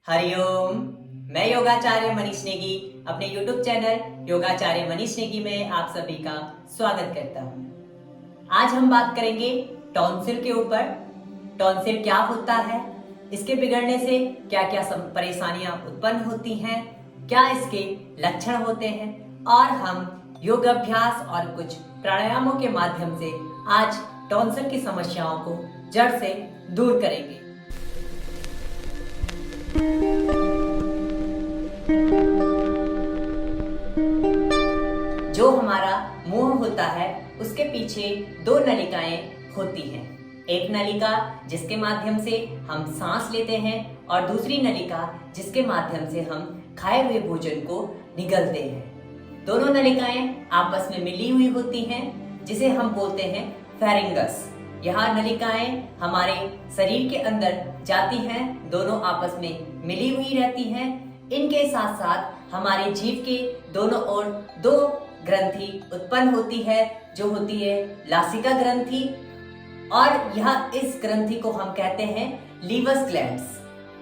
हरिओम। मैं योगाचार्य मनीष नेगी अपने YouTube channel योगाचार्य Manish Negi में आप सभी का स्वागत करता हूँ। आज हम बात करेंगे टॉन्सिल के ऊपर। टॉन्सिल क्या होता है, इसके बिगड़ने से क्या क्या परेशानियां उत्पन्न होती हैं, क्या इसके लक्षण होते हैं, और हम योग अभ्यास और कुछ प्राणायामों के माध्यम से आज टॉन्सिल की समस्याओं को जड़ से दूर करेंगे। जो हमारा मुंह होता है उसके पीछे दो नलिकाएं होती हैं। एक नलिका जिसके माध्यम से हम सांस लेते हैं और दूसरी नलिका जिसके माध्यम से हम खाए हुए भोजन को निगलते हैं। दोनों नलिकाएं आपस में मिली हुई होती हैं जिसे हम बोलते हैं फेरिंगस। यह नलिकाएं हमारे शरीर के अंदर जाती हैं, दोनों आपस में मिली हुई रहती हैं। इनके साथ साथ हमारे जीभ के दोनों ओर दो ग्रंथि उत्पन्न होती है जो होती है लासिका ग्रंथि, और यह इस ग्रंथि को हम कहते हैं लीवस ग्लैंड्स।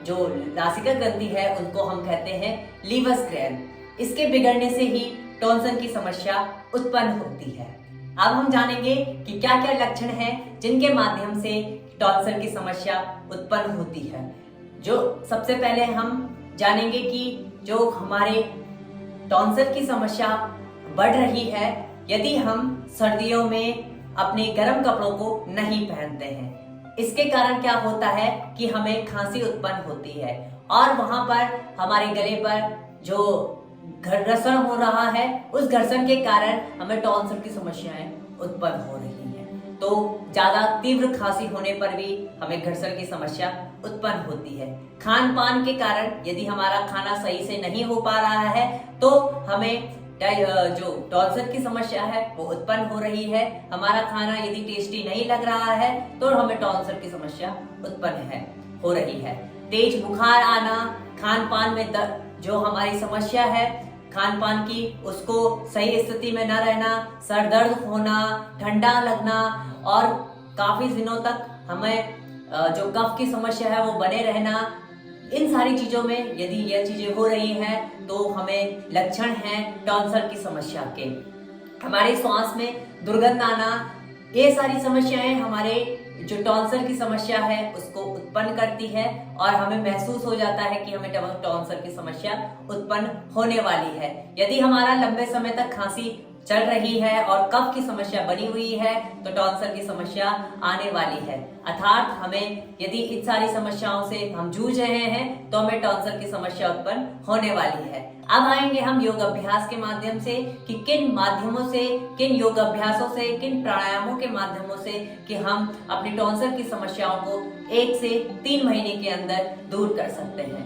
जो लासिका ग्रंथि है उनको हम कहते हैं लीवस ग्लैंड। इसके बिगड़ने से ही टॉन्सिल की समस्या उत्पन्न होती है। अब हम जानेंगे कि क्या क्या लक्षण हैं जिनके माध्यम से टॉन्सिल की समस्या उत्पन्न होती है। जो सबसे पहले हम जानेंगे कि जो हमारे टॉन्सिल की समस्या बढ़ रही है यदि हम सर्दियों में अपने गर्म कपड़ों को नहीं पहनते हैं। इसके कारण क्या होता है कि हमें खांसी उत्पन्न होती है और वहां पर हमारे गले पर जो घर्षण हो रहा है उस घर्षण के कारण हमें टॉन्सिल की समस्याएं उत्पन्न हो रही हैं। तो ज्यादा तीव्र खांसी होने पर भी हमें घर्षण की समस्या उत्पन्न होती है। खान पान के कारण यदि हमारा खाना सही से नहीं हो पा रहा है तो हमें जो टॉन्सिल की समस्या है वो उत्पन्न हो रही है। हमारा खाना यदि टेस्टी नहीं लग रहा है तो हमें टॉन्सिल की समस्या उत्पन्न हो रही है। तेज बुखार आना, खान पान में जो हमारी समस्या है खान पान की उसको सही स्थिति में न रहना, सर दर्द होना, ठंडा लगना और काफी दिनों तक हमें जो कफ की समस्या है वो बने रहना, इन सारी चीजों में यदि यह चीजें हो रही हैं तो हमें लक्षण हैं टॉन्सिल की समस्या के। हमारे श्वास में दुर्गंध आना, ये सारी समस्याएं हमारे जो टॉन्सिल की समस्या है उसको उत्पन्न करती है और हमें महसूस हो जाता है कि हमें टॉन्सिल की समस्या उत्पन्न होने वाली है। यदि हमारा लंबे समय तक खांसी चल रही है और कफ की समस्या बनी हुई है तो टॉन्सिल की समस्या आने वाली है। अर्थात हमें यदि इन सारी समस्याओं से हम जूझ रहे हैं तो हमें टॉन्सिल की समस्या उत्पन्न होने वाली है। अब आएंगे हम योग अभ्यास के माध्यम से कि किन माध्यमों से, किन योग अभ्यासों से, किन प्राणायामों के माध्यमों से कि हम अपनी टॉन्सिल की समस्याओं को 1 से 3 महीने के अंदर दूर कर सकते हैं।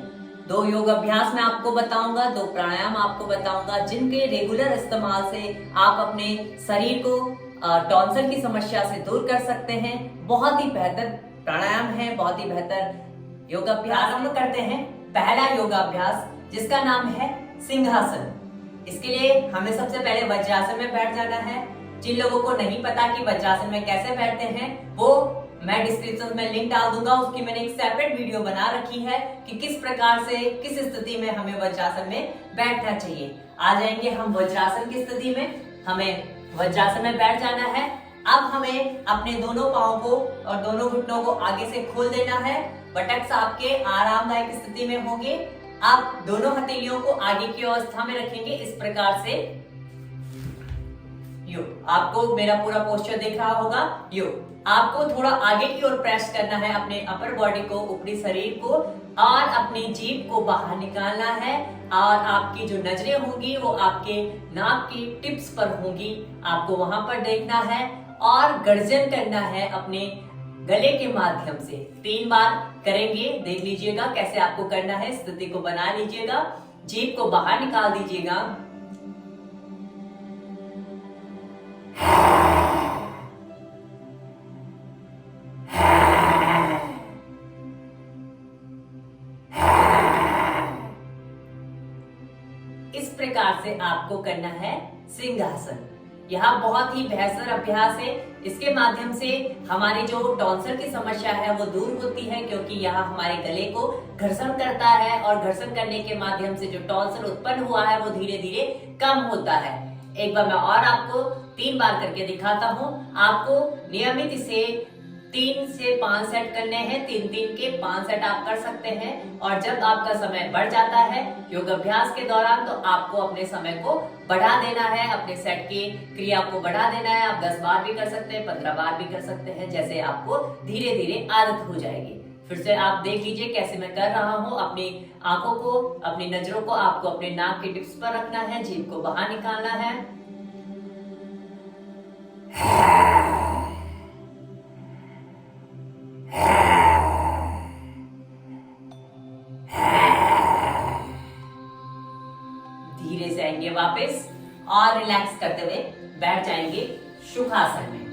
2 योग अभ्यास मैं आपको बताऊंगा, 2 प्राणायाम आपको बताऊंगा जिनके रेगुलर इस्तेमाल से आप अपने शरीर को टॉन्सिल की समस्या से दूर कर सकते हैं। बहुत ही बेहतर प्राणायाम है, बहुत ही बेहतर योग अभ्यास। आरंभ करते हैं पहला योगाभ्यास जिसका नाम है सिंहासन। इसके लिए हमें सबसे पहले वज्रासन में बैठ जाना है। जिन लोगों को नहीं पता कि वज्रासन में कैसे बैठते हैं वो मैं डिस्क्रिप्शन में लिंक डाल दूंगा, उसकी मैंने एक सेपरेट वीडियो बना रखी है कि किस प्रकार से किस स्थिति में हमें वज्रासन में बैठना चाहिए। आ जाएंगे हम वज्रासन की स्थिति में। हमें वज्रासन में बैठ जाना है। अब हमें अपने दोनों पांव को और दोनों घुटनों को आगे से खोल देना है। बटक्स आपके आरामदायक स्थिति में होंगे। आप दोनों हथेलियों को आगे की अवस्था में रखेंगे इस प्रकार से। यो, आपको मेरा पूरा पोस्चर दिख रहा होगा। यो, आपको थोड़ा आगे की ओर प्रेस करना है अपने अपर बॉडी को, ऊपरी शरीर को, और अपनी जीभ को बाहर निकालना है। और आपकी जो नजरें होंगी वो आपके नाक की टिप्स पर होंगी, आपको वहां पर देखना है और गर्जन करना है अपने गले के माध्यम से। 3 बार करेंगे, देख लीजिएगा कैसे आपको करना है। स्थिति को बना लीजिएगा, जीभ को बाहर निकाल दीजिएगा। इस प्रकार से आपको करना है सिंहासन। यह बहुत ही बेहतर अभ्यास है। इसके माध्यम से हमारी जो टॉन्सिल की समस्या है वो दूर होती है, क्योंकि यह हमारे गले को घर्षण करता है और घर्षण करने के माध्यम से जो टॉन्सिल उत्पन्न हुआ है वो धीरे धीरे कम होता है। एक बार मैं और आपको 3 बार करके दिखाता हूँ। आपको नियमित इसे 3 से 5 सेट करने हैं। 3-3 के 5 सेट आप कर सकते हैं। और जब आपका समय बढ़ जाता है योग अभ्यास के दौरान, तो आपको अपने समय को बढ़ा देना है, अपने सेट की क्रिया को बढ़ा देना है। आप 10 बार भी कर सकते हैं, 15 बार भी कर सकते हैं, जैसे आपको धीरे धीरे आदत हो जाएगी। फिर से आप देख लीजिए कैसे मैं कर रहा हूँ। अपनी आंखों को, अपनी नजरों को आपको अपने नाक के टिप्स पर रखना है, जीभ को बाहर निकालना है। धीरे से आएंगे वापस और रिलैक्स करते हुए बैठ जाएंगे सुखासन में।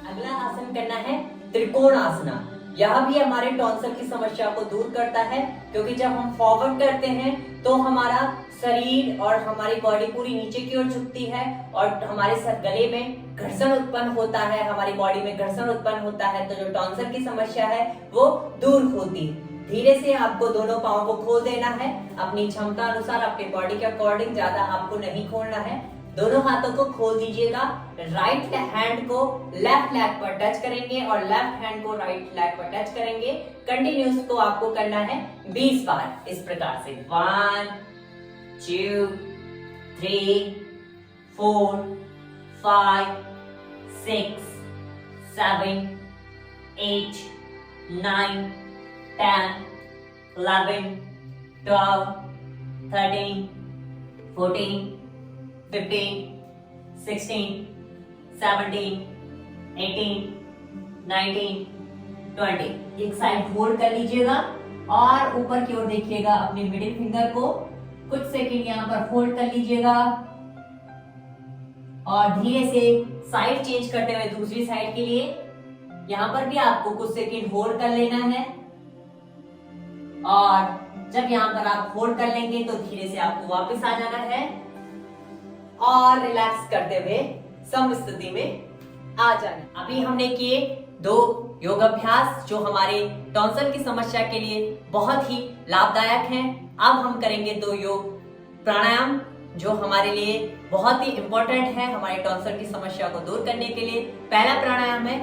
अगला आसन करना है त्रिकोण आसना। यह भी हमारे टॉन्सिल की समस्या को दूर करता है, क्योंकि जब हम फॉरवर्ड करते हैं तो हमारा शरीर और हमारी बॉडी पूरी नीचे की ओर झुकती है और हमारे गले में घर्षण उत्पन्न होता है, हमारी बॉडी में घर्षण उत्पन्न होता है। तो जो टॉन्सिल की समस्या है वो दूर होती है। धीरे से आपको दोनों पांव को खोल देना है, अपनी क्षमता अनुसार, अपनी बॉडी के अकॉर्डिंग, ज्यादा आपको नहीं खोलना है। दोनों हाथों को खोल दीजिएगा। राइट हैंड को लेफ्ट लेग पर टच करेंगे और लेफ्ट हैंड को राइट लेग पर टच करेंगे। कंटिन्यूस को आपको करना है 20 बार इस प्रकार से। 1 2 3 4 5 6 7 8 9 10 11 12 13 14 15 16 17 18 19 20। एक साइड होल्ड कर लीजिएगा और ऊपर की ओर देखिएगा। अपने मिडिल फिंगर को कुछ सेकंड यहाँ पर होल्ड कर लीजिएगा और धीरे से साइड चेंज करते हुए दूसरी साइड के लिए यहाँ पर भी आपको कुछ सेकंड होल्ड कर लेना है। और जब यहाँ पर आप होल्ड कर लेंगे तो धीरे से आपको वापस आ जाना है और रिलैक्स करते हुए सम स्थिति में आ जाना। अभी हमने किए 2 योग अभ्यास जो हमारे टॉन्सिल की समस्या के लिए बहुत ही लाभदायक हैं। अब हम करेंगे 2 योग प्राणायाम जो हमारे लिए बहुत ही इंपॉर्टेंट है हमारे टॉन्सिल की समस्या को दूर करने के लिए। पहला प्राणायाम है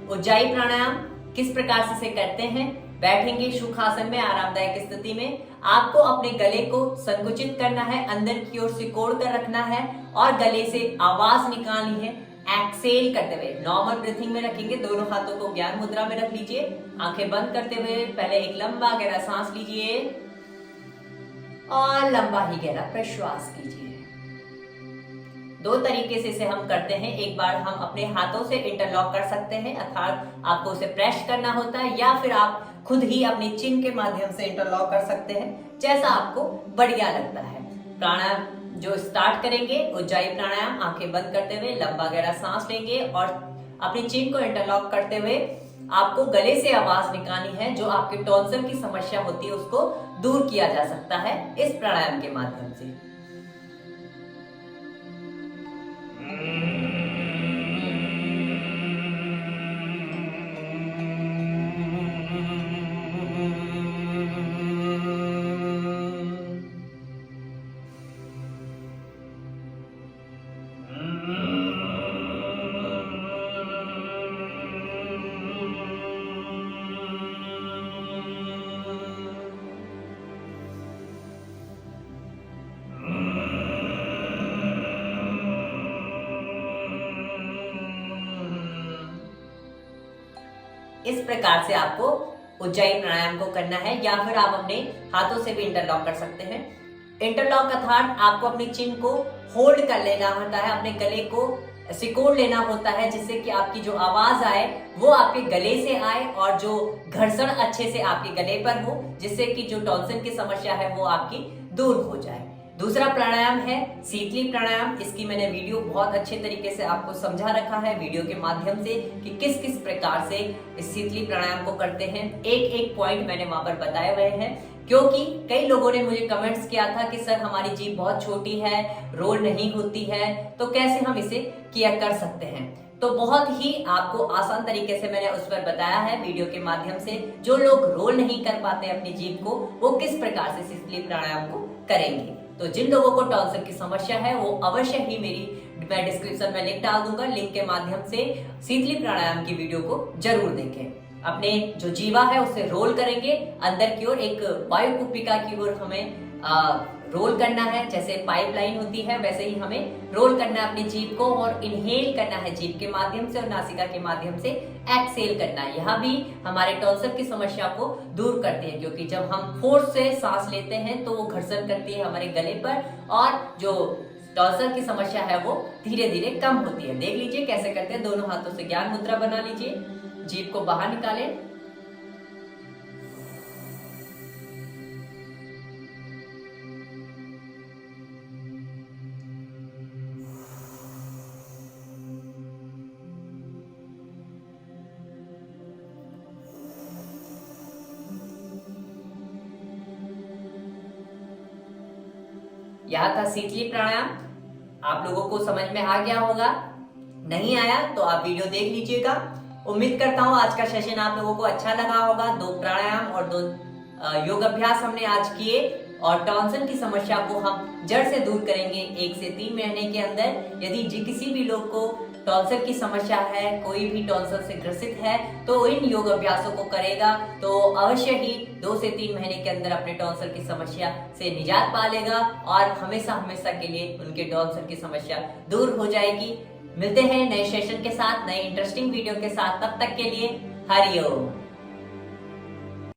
उज्जाई प्राणायाम। किस प्रकार से इसे करते हैं? बैठेंगे सुखासन में आरामदायक स्थिति में। आपको अपने गले को संकुचित करना है, अंदर की ओर सिकोड़ कर रखना है और गले से आवाज निकालनी है एक्सेल करते हुए। नॉर्मल ब्रीथिंग में रखेंगे। दोनों हाथों को ज्ञान मुद्रा में रख लीजिए। आंखें बंद करते हुए पहले एक लंबा गहरा सांस लीजिए और लंबा ही गहरा प्रश्वास कीजिए। 2 तरीके से इसे हम करते हैं। एक बार हम अपने हाथों से इंटरलॉक कर सकते हैं, अर्थात आपको उसे प्रेस करना होता है, या फिर आप खुद ही अपनी चिन के माध्यम से इंटरलॉक कर सकते हैं, जैसा आपको बढ़िया लगता है। प्राणायाम जो स्टार्ट करेंगे उज्जाई प्राणायाम। आंखें बंद करते हुए लंबा गहरा सांस लेंगे और अपनी चिन को इंटरलॉक करते हुए आपको गले से आवाज निकालनी है। जो आपके टॉन्सिल की समस्या होती है उसको दूर किया जा सकता है इस प्राणायाम के माध्यम से। इस प्रकार से आपको उज्जाई प्राणायाम को करना है, या फिर आप अपने हाथों से भी इंटरलॉक कर सकते हैं। इंटरलॉक अर्थात आपको अपनी चिन को होल्ड कर लेना होता है, अपने गले को सिकोड़ लेना होता है, जिससे कि आपकी जो आवाज आए वो आपके गले से आए और जो घर्षण अच्छे से आपके गले पर हो, जिससे कि जो टॉन्सिल की समस्या है वो आपकी दूर हो जाए। दूसरा प्राणायाम है शीतली प्राणायाम। इसकी मैंने वीडियो बहुत अच्छे तरीके से आपको समझा रखा है वीडियो के माध्यम से कि किस किस प्रकार से इस शीतली प्राणायाम को करते हैं। एक एक पॉइंट मैंने वहां पर बताए हुए हैं क्योंकि कई लोगों ने मुझे कमेंट्स किया था कि सर हमारी जीभ बहुत छोटी है, रोल नहीं होती है, तो कैसे हम इसे किया कर सकते हैं। तो बहुत ही आपको आसान तरीके से मैंने उस पर बताया है वीडियो के माध्यम से। जो लोग रोल नहीं कर पाते अपनी जीभ को, वो किस प्रकार से शीतली प्राणायाम को करेंगे। तो जिन लोगों को टॉन्सिल की समस्या है वो अवश्य ही मैं डिस्क्रिप्शन में लिंक डाल दूंगा, लिंक के माध्यम से शीतली प्राणायाम की वीडियो को जरूर देखें। अपने जो जीवा है उसे रोल करेंगे अंदर की ओर, एक वायु कुपिका की ओर हमें रोल करना है। जैसे पाइपलाइन होती है वैसे ही हमें रोल करना है अपनी जीभ को, और इनहेल करना है जीभ के माध्यम से और नासिका के माध्यम से एक्सहेल करना है। यह भी हमारे टॉन्सिल की समस्या को दूर करती है, क्योंकि जब हम फोर्स से सांस लेते हैं तो वो घर्षण करती है हमारे गले पर, और जो टॉन्सिल की समस्या है वो धीरे धीरे कम होती है। देख लीजिए कैसे करते हैं। दोनों हाथों से ज्ञान मुद्रा बना लीजिए, जीभ को बाहर निकालें, यह था शीतली प्राणायाम। आप लोगों को समझ में आ गया होगा, नहीं आया तो आप वीडियो देख लीजिएगा। उम्मीद करता हूँ आज का सेशन आप लोगों को अच्छा लगा होगा। 2 प्राणायाम और 2 योग अभ्यास हमने आज किए, और टॉन्सिल की समस्या को हम जड़ से दूर करेंगे 1 से 3 महीने के अंदर। यदि किसी भी लोग को टॉन्सिल की समस्या है, कोई भी टॉन्सिल से ग्रसित है, तो इन योग अभ्यासों को करेगा तो अवश्य ही 2 से 3 महीने के अंदर अपने टॉन्सिल की समस्या से निजात पा लेगा, और हमेशा हमेशा के लिए उनके टॉन्सिल की समस्या दूर हो जाएगी। मिलते हैं नए सेशन के साथ, नए इंटरेस्टिंग वीडियो के साथ। तब तक के लिए हरिओम।